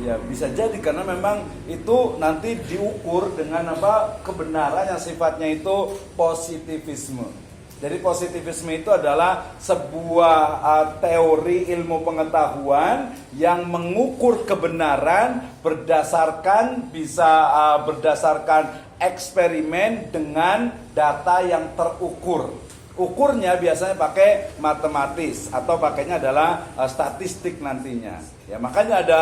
Ya bisa jadi karena memang itu nanti diukur dengan apa, kebenaran yang sifatnya itu positivisme. Jadi positivisme itu adalah sebuah teori ilmu pengetahuan yang mengukur kebenaran berdasarkan berdasarkan eksperimen dengan data yang terukur. Ukurnya biasanya pakai matematis atau pakainya adalah statistik nantinya. Ya, makanya ada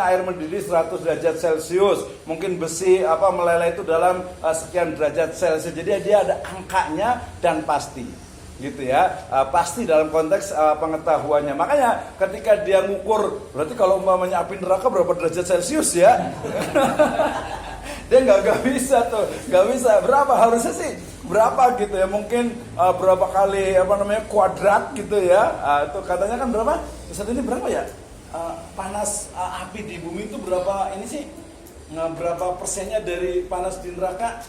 air mendidih 100 derajat Celcius, mungkin besi meleleh itu dalam sekian derajat Celcius. Jadi dia ada angkanya dan pasti. Gitu ya. Pasti dalam konteks pengetahuannya. Makanya ketika dia ngukur, berarti kalau umpamanya api neraka berapa derajat Celcius ya? Dia nggak bisa tuh, nggak bisa. Berapa harusnya sih? Berapa gitu ya? Mungkin berapa kali kuadrat gitu ya? Itu katanya kan berapa? Saat ini berapa ya? Panas api di bumi itu berapa ini sih? Berapa persennya dari panas di neraka?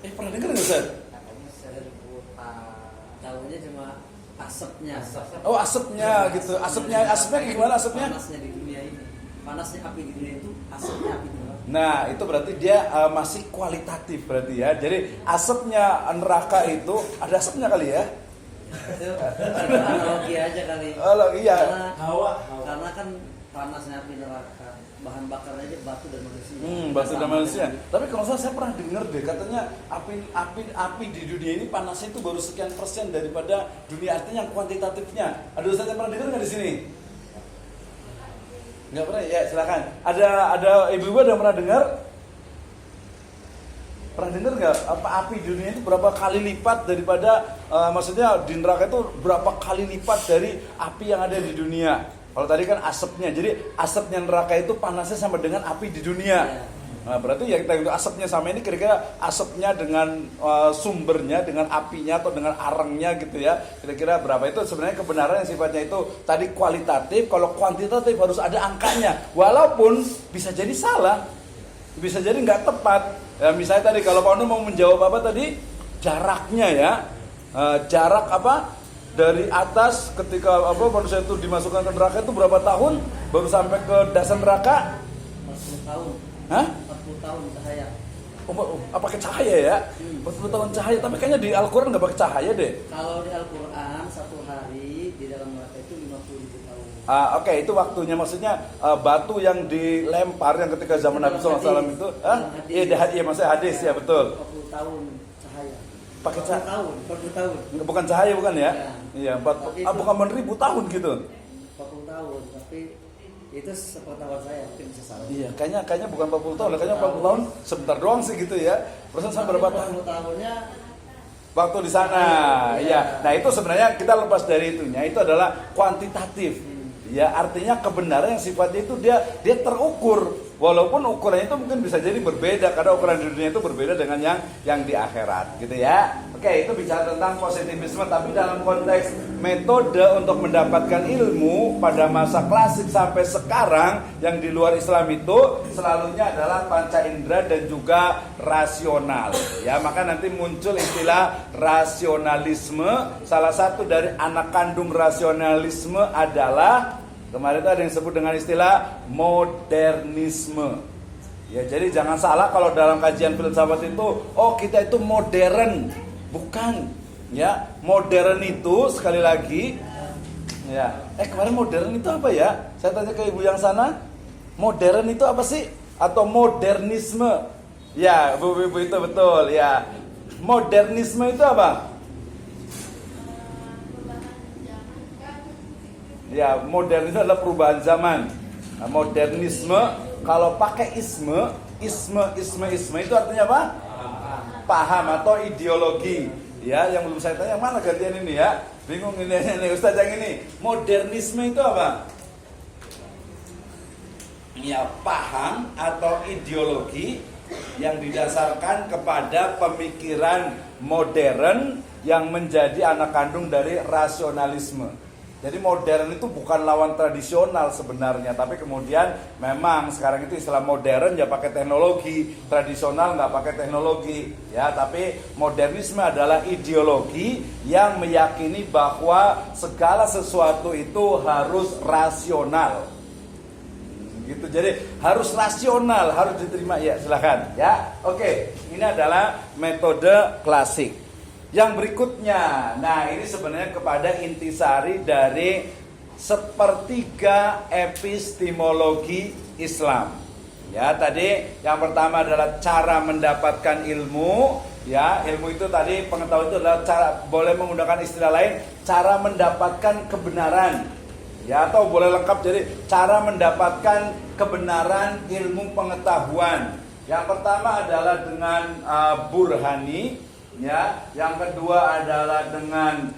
Pernah dengar nggak Ustaz? Tahunya cuma asapnya. Oh asapnya gitu. Asapnya gimana asapnya? Panasnya di dunia ini. Panasnya api di dunia itu asapnya api di neraka. Nah itu berarti dia masih kualitatif berarti ya. Jadi asapnya neraka itu ada asapnya kali ya? Itu analogi aja kali. Oh iya. Karena kan panasnya api neraka, bahan bakarnya aja batu dan manusia. Batu dan manusia. Tapi kalau saya pernah dengar deh, katanya api di dunia ini panasnya itu baru sekian persen daripada dunia, artinya yang kuantitatifnya. Ada Ustaz yang pernah dengar nggak di sini? Nggak pernah? Ya silakan. Ada ibu-ibu yang pernah dengar? Pernah dengar nggak api di dunia itu berapa kali lipat daripada maksudnya di neraka itu berapa kali lipat dari api yang ada di dunia? Kalau tadi kan asapnya, jadi asapnya neraka itu panasnya sama dengan api di dunia. Nah berarti ya kita itu asapnya sama ini kira-kira asapnya dengan sumbernya, dengan apinya atau dengan arangnya gitu ya. Kira-kira berapa itu sebenarnya kebenaran yang sifatnya itu tadi kualitatif, kalau kuantitatif harus ada angkanya. Walaupun bisa jadi salah, bisa jadi nggak tepat. Ya, misalnya tadi kalau Pak Nur mau menjawab apa tadi? Jaraknya ya. Jarak apa? Dari atas ketika manusia itu dimasukkan ke neraka itu berapa tahun baru sampai ke dasar neraka? 40 tahun. Hah? 40 tahun cahaya. Pakai cahaya ya? 40 tahun cahaya, tapi kayaknya di Al-Quran nggak pakai cahaya deh. Kalau di Al-Quran satu hari di dalam neraka itu 50.000 tahun. Oke, itu waktunya, maksudnya batu yang dilempar yang ketika zaman Nabi SAW itu, iya maksudnya hadis ya betul. 40 tahun cahaya. Pakai cahaya? 40 tahun. Bukan cahaya bukan ya? Iya. Iya, bukan 1000 tahun gitu. 40 tahun, tapi itu sepengetahuan saya, mungkin bisa salah. Iya, kayaknya bukan 40 tahun, kayaknya 40 tahun sebentar doang sih gitu ya. Persen berapa tahun? 40 tahunnya waktu di sana. Iya. Nah, itu sebenarnya kita lepas dari itunya, itu adalah kuantitatif. Ya, artinya kebenaran yang sifatnya itu dia terukur. Walaupun ukurannya itu mungkin bisa jadi berbeda karena ukuran di dunia itu berbeda dengan yang di akhirat, gitu ya. Oke, itu bicara tentang positivisme, tapi dalam konteks metode untuk mendapatkan ilmu pada masa klasik sampai sekarang yang di luar Islam itu selalunya adalah panca indera dan juga rasional. Ya, maka nanti muncul istilah rasionalisme. Salah satu dari anak kandung rasionalisme adalah kemarin itu ada yang disebut dengan istilah modernisme. Ya, jadi jangan salah kalau dalam kajian filsafat itu, kita itu modern. Bukan. Ya, modern itu sekali lagi ya. Kemarin modern itu apa ya? Saya tanya ke ibu yang sana. Modern itu apa sih? Atau modernisme? Ya, Bu itu betul ya. Modernisme itu apa? Ya, modern itu adalah perubahan zaman. Nah, modernisme kalau pakai isme itu artinya apa? Paham atau ideologi. Ya, yang belum saya tanya mana gantian ini ya? Bingung ini Ustaz yang ini. Modernisme itu apa? Ya, paham atau ideologi yang didasarkan kepada pemikiran modern yang menjadi anak kandung dari rasionalisme. Jadi modern itu bukan lawan tradisional sebenarnya, tapi kemudian memang sekarang itu istilah modern ya pakai teknologi, tradisional nggak pakai teknologi, ya. Tapi modernisme adalah ideologi yang meyakini bahwa segala sesuatu itu harus rasional, gitu. Jadi harus rasional, harus diterima. Ya, silakan. Ya, oke. Ini adalah metode klasik. Yang berikutnya, nah ini sebenarnya kepada intisari dari sepertiga epistemologi Islam. Ya, tadi yang pertama adalah cara mendapatkan ilmu. Ya, ilmu itu tadi pengetahuan itu adalah cara, boleh menggunakan istilah lain, cara mendapatkan kebenaran. Ya, atau boleh lengkap jadi cara mendapatkan kebenaran ilmu pengetahuan. Yang pertama adalah dengan burhani, ya. Yang kedua adalah dengan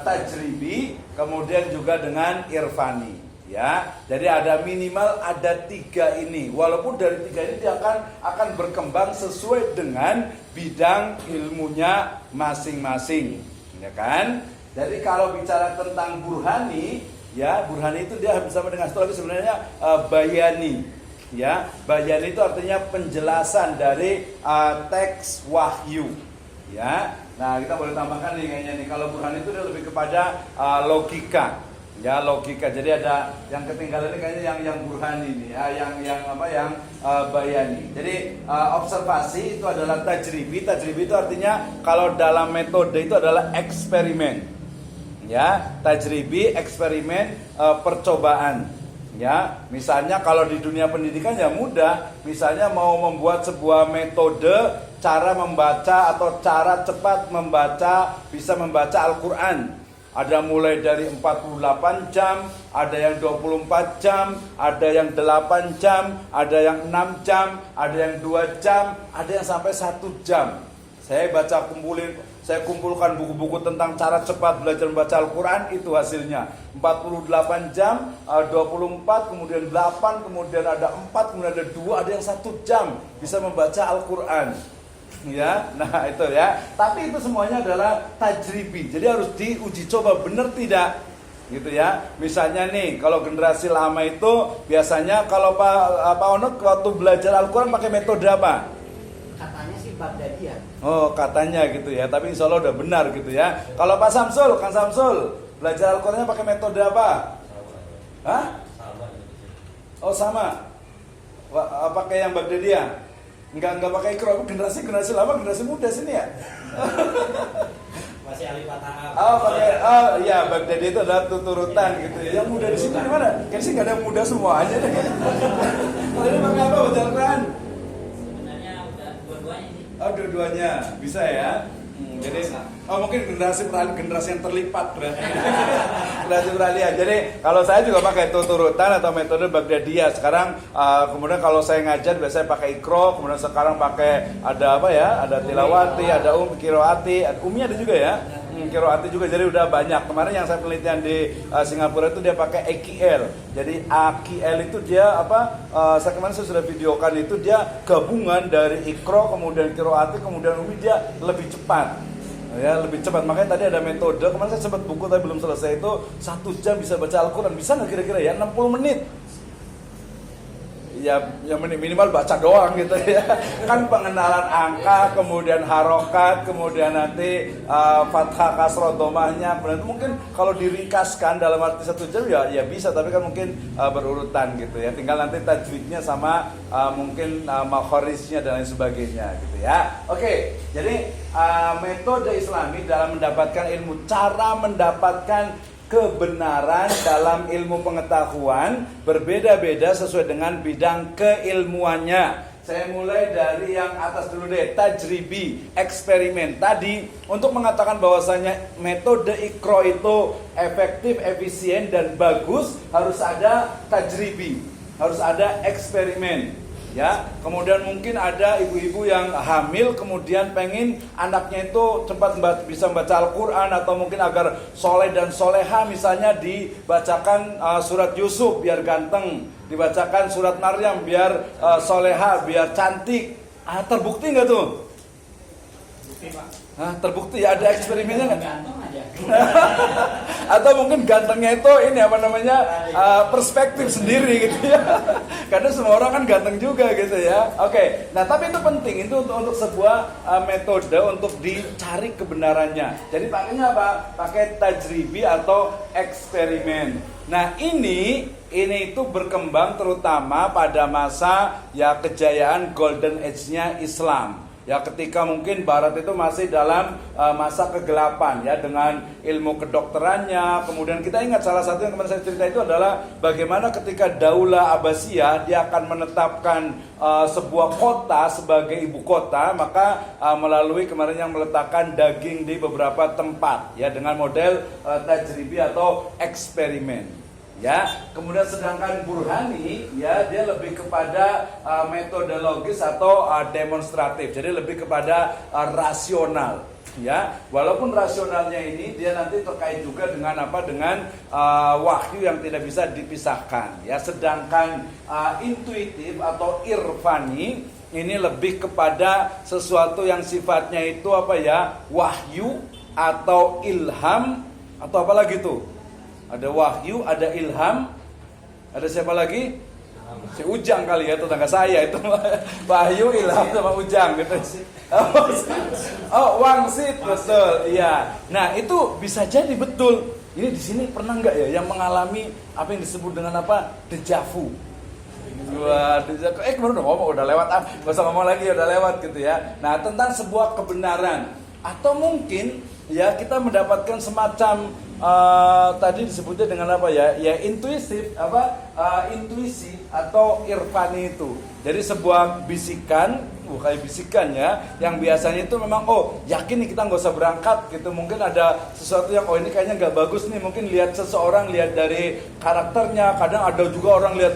tajribi, kemudian juga dengan irfani. Ya, jadi ada minimal ada 3 ini. Walaupun dari 3 ini dia akan berkembang sesuai dengan bidang ilmunya masing-masing, ya kan? Jadi kalau bicara tentang burhani, ya burhani itu dia bersama dengan astrologi sebenarnya bayani, ya. Bayani itu artinya penjelasan dari teks wahyu, ya. Nah kita boleh tambahkan nih kayaknya nih kalau burhani itu dia lebih kepada logika. Ya logika, jadi ada yang ketinggalan ini kayaknya yang burhani nih, yang bayani. Jadi observasi itu adalah tajribi. Tajribi itu artinya kalau dalam metode itu adalah eksperimen. Ya, tajribi, eksperimen, percobaan. Ya, misalnya kalau di dunia pendidikan ya mudah. Misalnya mau membuat sebuah metode cara membaca atau cara cepat membaca, bisa membaca Al-Quran. Ada mulai dari 48 jam, ada yang 24 jam, ada yang 8 jam, ada yang 6 jam, ada yang 2 jam, ada yang sampai 1 jam. Saya kumpulkan buku-buku tentang cara cepat belajar membaca Al-Quran, itu hasilnya 48 jam, 24, kemudian 8, kemudian ada 4, kemudian ada 2, ada yang 1 jam bisa membaca Al-Quran. Ya, nah itu ya. Tapi itu semuanya adalah tajribi. Jadi harus diuji coba benar tidak, gitu ya. Misalnya nih, kalau generasi lama itu biasanya kalau Pak Ono waktu belajar Al-Quran pakai metode apa? Katanya sih Baghdadian. Oh, katanya gitu ya. Tapi insya Allah udah benar gitu ya. Kalau Pak Samsul, Kang Samsul belajar Al-Qurannya pakai metode apa? Hah? Oh sama. Pakai yang Baghdadian? Enggak pakai ikro, generasi lama, generasi muda sini ya. Masih alif fatahah. Iya, Baghdadi itu adalah turutan gitu ya. Yang muda di sini di mana? Kayaknya sih nggak ada yang muda semua aja deh. Kalau ini pakai apa baca Al-Quran? Sebenarnya udah dua-duanya sih. Oh, dua-duanya bisa ya. Jadi mungkin generasi yang terlipat berarti. Generasi peralihan. Jadi kalau saya juga pakai turutan atau metode Baghdadiyah. Sekarang kemudian kalau saya ngajar biasanya pakai ikro, kemudian sekarang pakai ada apa ya? Ada tilawati, ada kiroati, umi ada juga ya. Kiroati juga, jadi udah banyak. Kemarin yang saya penelitian di Singapura itu dia pakai AQL. Jadi AQL itu dia saya kemarin saya sudah videokan itu dia gabungan dari ikro, kemudian kiroati, kemudian umi, dia lebih cepat. Ya lebih cepat, makanya tadi ada metode. Kemarin saya sempat buku tapi belum selesai itu 1 jam bisa baca Al-Quran. Bisa nggak kira-kira ya 60 menit? Ya minimal baca doang gitu ya. Kan pengenalan angka, kemudian harokat, kemudian nanti fathah kasroh domahnya. Kemudian mungkin kalau diringkaskan dalam arti 1 jam ya bisa, tapi kan mungkin berurutan gitu ya. Tinggal nanti tajwidnya sama mungkin makhorisnya dan lain sebagainya gitu ya. Oke, jadi metode Islami dalam mendapatkan ilmu, cara mendapatkan kebenaran dalam ilmu pengetahuan berbeda-beda sesuai dengan bidang keilmuannya. Saya mulai dari yang atas dulu deh, tajribi, eksperimen. Tadi untuk mengatakan bahwasanya metode ikro itu efektif, efisien dan bagus, harus ada tajribi, harus ada eksperimen. Ya, kemudian mungkin ada ibu-ibu yang hamil kemudian pengen anaknya itu cepat bisa membaca Al-Quran, atau mungkin agar soleh dan soleha misalnya dibacakan surat Yusuf biar ganteng, dibacakan surat Maryam biar soleha, biar cantik. Terbukti nggak tuh? Bukti Pak. Terbukti ya, ada eksperimennya nggak? Gantung aja. Atau mungkin gantengnya itu ini apa namanya perspektif sendiri gitu ya. Karena semua orang kan ganteng juga gitu ya. Oke, nah tapi itu penting itu untuk sebuah metode untuk dicari kebenarannya. Jadi pakainya apa? Pakai tajribi atau eksperimen. Nah ini itu berkembang terutama pada masa ya kejayaan golden age-nya Islam. Ya ketika mungkin Barat itu masih dalam masa kegelapan ya dengan ilmu kedokterannya. Kemudian kita ingat salah satu yang kemarin saya cerita itu adalah bagaimana ketika Daulah Abbasiyah dia akan menetapkan sebuah kota sebagai ibu kota, maka melalui kemarin yang meletakkan daging di beberapa tempat ya dengan model tajribi atau eksperimen. Ya, kemudian sedangkan Burhani ya dia lebih kepada metodologis atau demonstratif. Jadi lebih kepada rasional. Ya, walaupun rasionalnya ini dia nanti terkait juga dengan apa? Dengan wahyu yang tidak bisa dipisahkan. Ya, sedangkan intuitif atau irfani ini lebih kepada sesuatu yang sifatnya itu apa ya? Wahyu atau ilham atau apa lagi tuh? Ada wahyu, ada ilham, ada siapa lagi? Si Ujang kali ya, tetangga saya itu. Wahyu, ilham sama Ujang gitu. Oh, Wangsit, betul. Iya. Nah, itu bisa jadi betul. Ini di sini pernah nggak ya yang mengalami apa yang disebut dengan apa? Dejavu. Wah, kemarin udah lewat, gak usah ngomong lagi, udah lewat gitu ya. Nah, tentang sebuah kebenaran atau mungkin ya kita mendapatkan semacam tadi disebutnya dengan apa ya? Ya intuisi atau irfani itu. Jadi sebuah bisikan, bukan bisikan ya, yang biasanya itu memang yakin nih kita nggak usah berangkat gitu. Mungkin ada sesuatu yang ini kayaknya nggak bagus nih. Mungkin lihat seseorang, lihat dari karakternya. Kadang ada juga orang lihat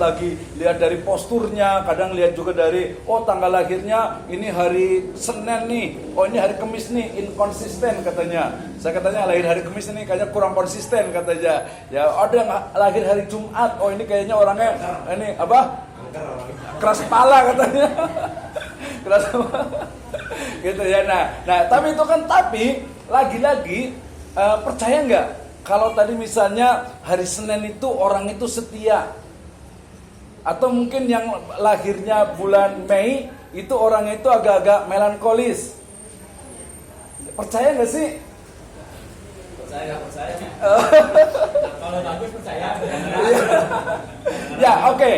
dari posturnya. Kadang lihat juga dari tanggal lahirnya ini hari Senin nih. Ini hari Kamis nih, inkonsisten katanya. Saya katanya lahir hari Kamis ini kayaknya kurang konsisten katanya. Ya ada yang lahir hari Jumat. Ini kayaknya orangnya ini apa? Keras kepala katanya. Keras kepala. Gitu ya. Nah, tapi itu kan lagi-lagi percaya nggak kalau tadi misalnya hari Senin itu orang itu setia, atau mungkin yang lahirnya bulan Mei itu orangnya itu agak-agak melankolis. Percaya nggak sih? Percaya. Kalau bagus percaya. Ya, oke.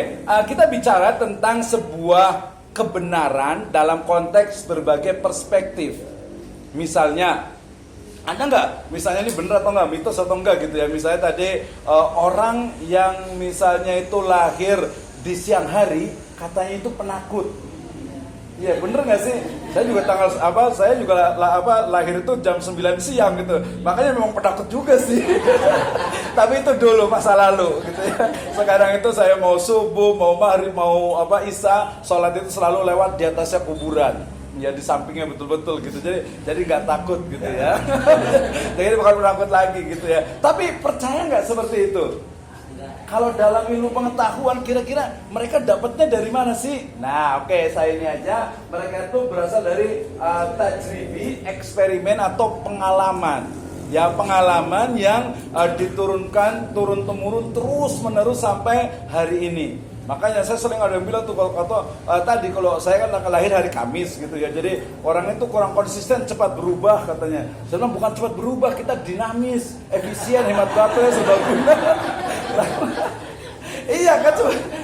Kita bicara tentang sebuah kebenaran dalam konteks berbagai perspektif. Misalnya, ada nggak? Misalnya ini benar atau nggak, mitos atau enggak gitu ya. Misalnya tadi orang yang misalnya itu lahir di siang hari, katanya itu penakut. Iya, bener nggak sih? Saya juga saya juga lahir itu jam 9 siang gitu. Makanya memang penakut juga sih. Tapi itu dulu masa lalu gitu ya. Sekarang itu saya mau subuh, mau maghrib, mau isya, sholat itu selalu lewat di atasnya kuburan. Ya di sampingnya betul-betul gitu. Jadi nggak takut gitu ya. Jadi bukan penakut lagi gitu ya. Tapi percaya nggak seperti itu? Kalau dalam ilmu pengetahuan kira-kira mereka dapatnya dari mana sih? Nah, oke, saya ini aja. Mereka itu berasal dari tajribi, eksperimen atau pengalaman. Ya, pengalaman yang diturunkan turun-temurun terus-menerus sampai hari ini. Makanya saya sering ada yang bilang tuh tadi kalau saya kan lahir hari Kamis gitu ya. Jadi orang itu kurang konsisten, cepat berubah katanya. Saya bilang bukan cepat berubah, kita dinamis, efisien, hemat baterai, serbaguna. Iya kan,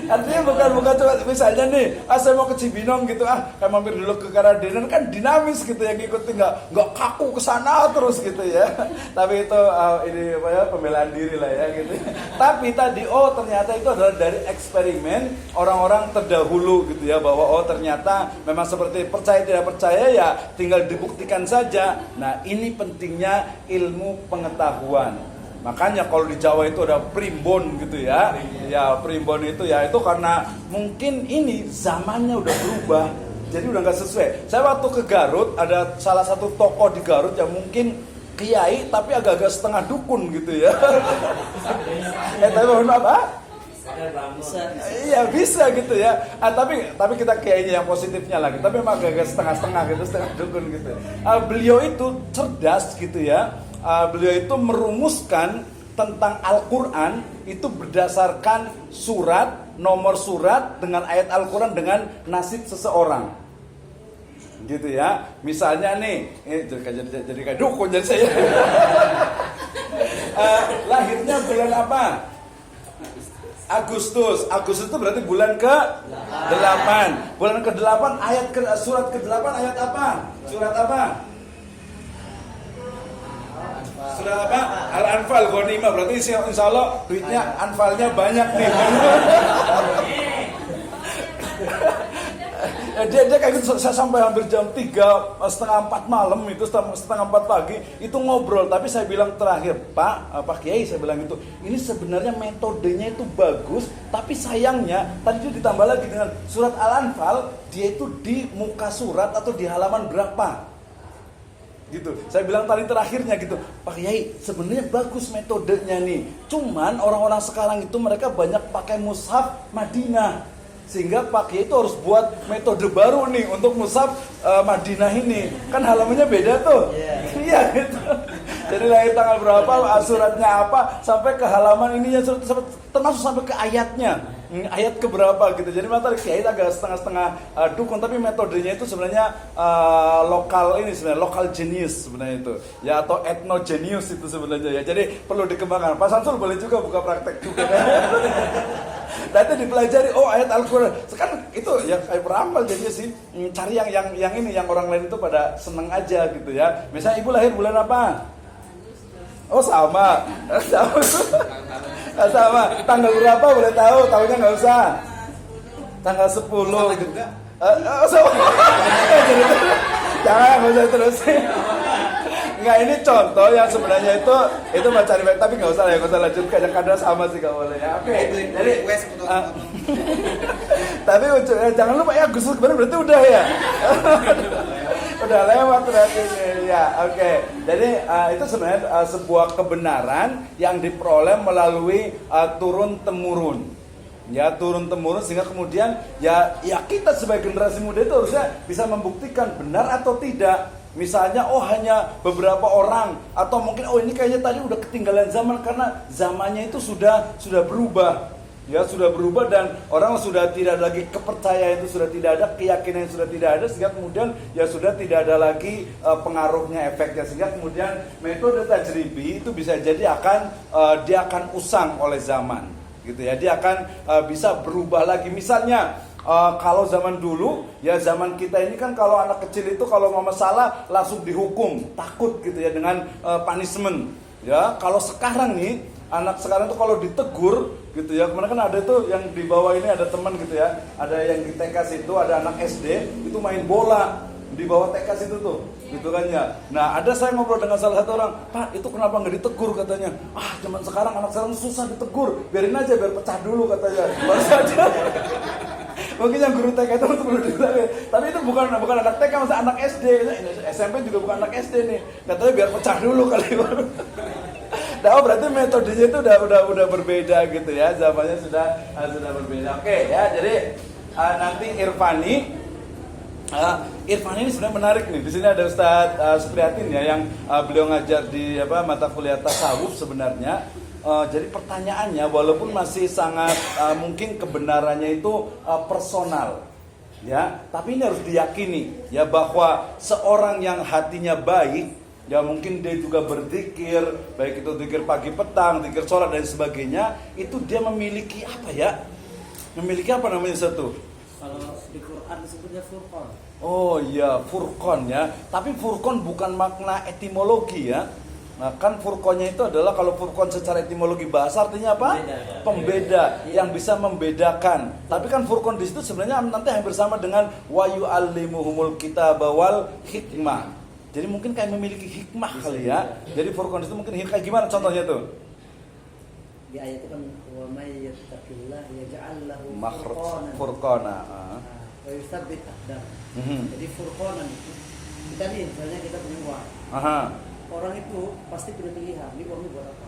artinya bukan cuma misalnya nih, saya mau ke Cibinong gitu, kayak mampir dulu ke Karadenan kan dinamis gitu ya, ngikutin nggak kaku ke sana terus gitu ya. Tapi itu ini pembelaan diri lah ya gitu. Tapi tadi ternyata itu adalah dari eksperimen orang-orang terdahulu gitu ya, bahwa ternyata memang seperti percaya tidak percaya ya tinggal dibuktikan saja. Nah, ini pentingnya ilmu pengetahuan. Makanya kalau di Jawa itu ada primbon gitu ya. Ya, primbon itu ya itu karena mungkin ini zamannya udah berubah. Jadi udah nggak sesuai. Saya waktu ke Garut ada salah satu tokoh di Garut yang mungkin kiai tapi agak-agak setengah dukun gitu ya. Tapi mohon maaf, Iya bisa gitu ya. Tapi kita kiainya yang positifnya lagi. Tapi memang agak setengah-setengah gitu, setengah dukun gitu. Beliau itu cerdas gitu ya. Beliau itu merumuskan tentang Al-Quran itu berdasarkan surat, nomor surat dengan ayat Al-Quran dengan nasib seseorang. Gitu ya. Misalnya nih, jadi kayak dukun jadi saya. Lahirnya bulan apa? Agustus. Agustus itu berarti bulan ke-8. Bulan ke-8 surat ke-8 ayat apa? Surat apa? Surat apa? Al-Anfal Ghanimah. Berarti insya Allah duitnya anfalnya banyak nih. Dia kayak gitu, saya sampai hampir jam 3:30-4 malam itu, setengah 4 pagi itu ngobrol. Tapi saya bilang terakhir, Pak Kiai, saya bilang itu, ini sebenarnya metodenya itu bagus, tapi sayangnya tadi itu ditambah lagi dengan surat Al-Anfal, dia itu di muka surat atau di halaman berapa? Gitu. Saya bilang tadi terakhirnya gitu, Pak Kiai, sebenarnya bagus metodenya nih. Cuman orang-orang sekarang itu mereka banyak pakai mushaf Madinah. Sehingga Pak Kiai itu harus buat metode baru nih untuk mushaf Madinah ini. Kan halamannya beda tuh. Iya gitu. Jadi lahir tanggal berapa, suratnya apa, sampai ke halaman ininya, termasuk sampai ke ayatnya. Ayat keberapa gitu. Jadi materi Kiai agak setengah-setengah dukun, tapi metodenya itu sebenarnya lokal ini sebenarnya, lokal genius sebenarnya itu. Ya, atau ethno genius itu sebenarnya ya. Jadi perlu dikembangkan. Pak Samsul boleh juga buka praktek juga. Nanti dipelajari, oh ayat Al-Quran. Sekarang itu ya kayak beramal jadinya sih. Cari yang ini, yang orang lain itu pada seneng aja gitu ya. Misalnya ibu lahir bulan apa? Oh sama. Sama. Tanggal berapa boleh tahu? Tahunnya nggak usah. Tanggal 10 gitu. Sama. Jangan, nggak usah terus. Enggak, ini contoh yang sebenarnya itu mau cari baik, tapi nggak usah lanjut, kadang-kadang sama sih kalau boleh ya. Oke. Jadi tapi jangan lupa ya, Agustus kemarin berarti udah ya. Udah lewat berarti ya. Oke. Jadi itu sebenarnya sebuah kebenaran yang diperoleh melalui turun temurun. Ya, turun temurun, sehingga kemudian ya kita sebagai generasi muda itu harusnya bisa membuktikan benar atau tidak. Misalnya hanya beberapa orang, atau mungkin ini kayaknya tadi udah ketinggalan zaman karena zamannya itu sudah berubah. Ya, sudah berubah dan orang sudah tidak lagi kepercayaan itu, sudah tidak ada keyakinan yang sudah tidak ada, sehingga kemudian ya sudah tidak ada lagi pengaruhnya, efeknya, sehingga kemudian metode tajribi itu bisa jadi dia akan usang oleh zaman. Gitu ya, dia akan bisa berubah lagi. Misalnya kalau zaman dulu, ya zaman kita ini kan kalau anak kecil itu kalau mau masalah langsung dihukum, takut gitu ya dengan punishment. Ya, kalau sekarang nih, anak sekarang tuh kalau ditegur gitu ya, kemarin kan ada tuh yang di bawah ini ada teman gitu ya, ada yang di TK situ, ada anak SD itu main bola di bawah TK situ tuh, gitu kan ya. Nah, ada saya ngobrol dengan salah satu orang, Pak, itu kenapa nggak ditegur katanya? Zaman sekarang anak sekarang susah ditegur, biarin aja biar pecah dulu katanya. Baru saja. Mungkin yang guru TK itu perlu dibilang ya. Tapi itu bukan anak TK, masa anak SD, SMP juga bukan anak SD nih. Katanya biar pecah dulu kali baru. Nah, berarti metodenya itu udah berbeda gitu ya. Zamannya sudah berbeda. Oke ya, jadi nanti Irfani ini sebenarnya menarik nih. Di sini ada Ustadz Supriyatin ya, yang beliau ngajar di mata kuliah tasawuf sebenarnya. Jadi pertanyaannya walaupun masih sangat mungkin kebenarannya itu personal, ya, tapi ini harus diyakini ya bahwa seorang yang hatinya baik, ya mungkin dia juga berzikir, baik itu zikir pagi petang, zikir sholat dan sebagainya, itu dia memiliki apa ya? Memiliki apa namanya satu? Kalau di Quran disebutnya furqan. Oh iya, furqan ya. Tapi furqan bukan makna etimologi ya. Nah, kan furqannya itu adalah, kalau furqan secara etimologi bahasa artinya apa? Pembeda, yang bisa membedakan. Tapi kan furqan di situ sebenarnya nanti hampir sama dengan wa yu'allimuhumul kitaba wal hikmah. Jadi mungkin kayak memiliki hikmah kali ya. Jadi furqan itu mungkin kayak gimana contohnya tuh? Di ayat itu kan wa may yattaqillah yaj'al lahu furqana. Wa yutsabbit aqdam. Jadi furqanan itu kita nih, misalnya kita punya uang. Orang itu pasti punya pilihan, ini uangnya buat apa?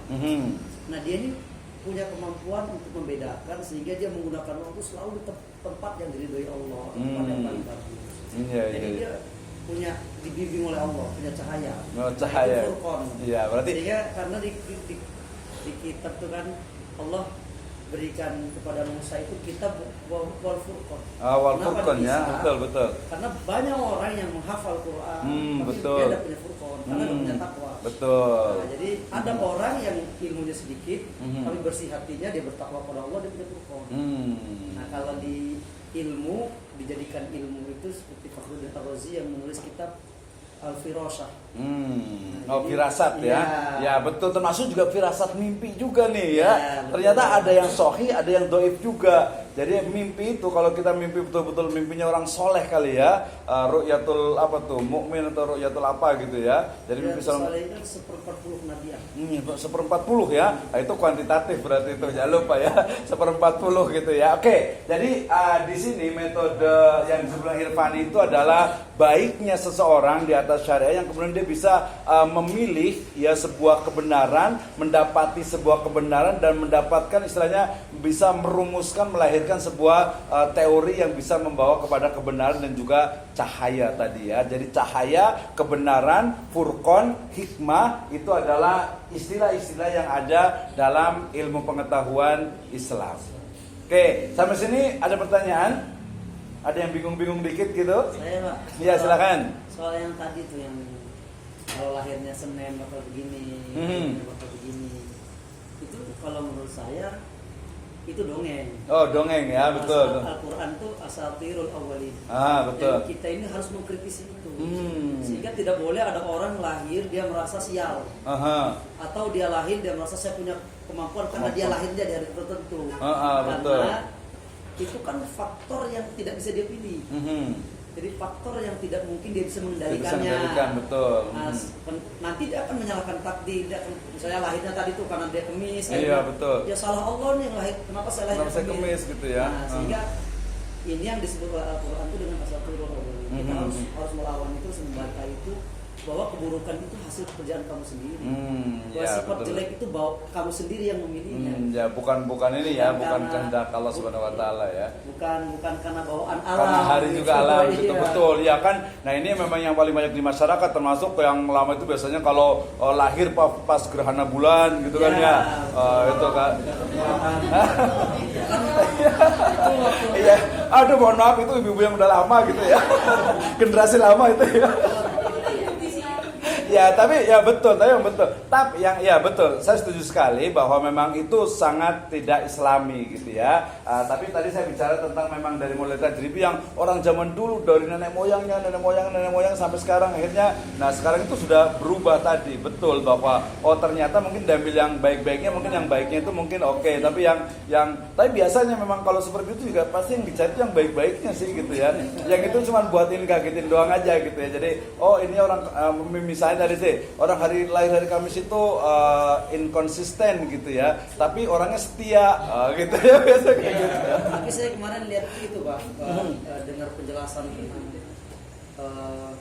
Nah, dia ini punya kemampuan untuk membedakan, sehingga dia menggunakan uang itu selalu di tempat yang diridhoi Allah, tempat yang paling bagus. Jadi dia punya dibimbing oleh Allah, punya cahaya. Cahaya. Itu furqan. Iya, berarti sehingga karena di kitab itu kan Allah berikan kepada Musa itu kitab wal furqan. Wal Kenapa furqan ya, dipisah? betul. Karena banyak orang yang menghafal Quran, tapi betul. dia tidak punya furqan, karena tidak punya takwa. Betul. Nah, jadi ada orang yang ilmunya sedikit, tapi bersih hatinya, dia bertakwa kepada Allah, dia punya furqan. Nah, kalau di ilmu dijadikan ilmu itu seperti Fakhruddin Ar-Razi yang menulis kitab Al-Firasah. Firasat ya. Iya. Ya betul, termasuk juga firasat mimpi juga nih ya. Iya, betul. Ternyata ada yang sahih, ada yang dhaif juga. Jadi mimpi itu kalau kita mimpi betul-betul mimpinya orang soleh kali ya, ru'yatul apa tuh, mukmin atau ru'yatul apa gitu ya. Jadi mimpi soleh itu 1/40 kenabian. 1/40 ya. Nah, itu kuantitatif berarti itu, jangan lupa ya. 1/40 gitu ya. Oke. Jadi di sini metode yang disebut irfani itu adalah baiknya seseorang di atas syariah yang kemudian dia bisa memilih ya sebuah kebenaran, mendapati sebuah kebenaran dan mendapatkan istilahnya bisa merumuskan, melahirkan sebuah teori yang bisa membawa kepada kebenaran dan juga cahaya tadi ya. Jadi cahaya, kebenaran, furqan, hikmah itu adalah istilah-istilah yang ada dalam ilmu pengetahuan Islam. Oke, sampai sini ada pertanyaan? Ada yang bingung-bingung dikit gitu? Saya Pak. Iya, silakan. Soal yang tadi tuh yang kalau lahirnya Senin bakal begini, bakal begini. Itu kalau menurut saya itu dongeng. Oh, dongeng ya, betul. Al-Quran itu asatirul awwalin. Betul. Dan kita ini harus mengkritisi itu. Sehingga tidak boleh ada orang lahir dia merasa sial. Atau dia lahir dia merasa saya punya kemampuan karena dia lahirnya di hari tertentu. Betul. Karena itu kan faktor yang tidak bisa dia pilih. Jadi faktor yang tidak mungkin dia bisa mengendalikannya. Betul. Nah, nanti dia akan menyalahkan takdir. Dia akan, misalnya lahirnya tadi tuh karena dia kemis. Iya, betul. Ya salah Allah nih yang lahir. Kenapa saya lahir kemis gitu ya? Nah, sehingga ini yang disebut Al-Quran itu dengan asatirul awwalin. Kita harus melawan itu, membantah itu, bahwa keburukan itu hasil pekerjaan kamu sendiri. Bahwa sifat jelek itu bahwa kamu sendiri yang memilihnya. Ya bukan ini ya, bukan kehendak Allah Subhanahu Wa Taala ya. Bukan karena bawaan alam. Karena hari juga alam gitu, iya. betul ya kan. Nah ini memang yang paling banyak di masyarakat, termasuk yang lama itu biasanya kalau lahir pas gerhana bulan gitu kan ya. Itu kan. Iya. Aduh mohon maaf itu ibu-ibu yang udah lama gitu ya. Generasi lama itu ya. Ya tapi ya betul, tapi yang ya betul, saya setuju sekali bahwa memang itu sangat tidak Islami gitu ya. Tapi tadi saya bicara tentang memang dari mulai tajribi yang orang zaman dulu dari nenek moyang sampai sekarang akhirnya, nah sekarang itu sudah berubah tadi, betul bahwa ternyata mungkin diambil yang baik-baiknya, mungkin yang baiknya itu mungkin oke, tapi tapi biasanya memang kalau seperti itu juga pasti yang dicari yang baik-baiknya sih gitu ya. Yang itu cuma buat ini kagetin doang aja gitu ya. Jadi ini orang misalnya dari orang lahir hari Kamis itu inkonsisten gitu ya, tapi orangnya setia gitu ya biasa kayak gitu. Tapi saya kemarin lihat itu Pak, dengar penjelasan tentang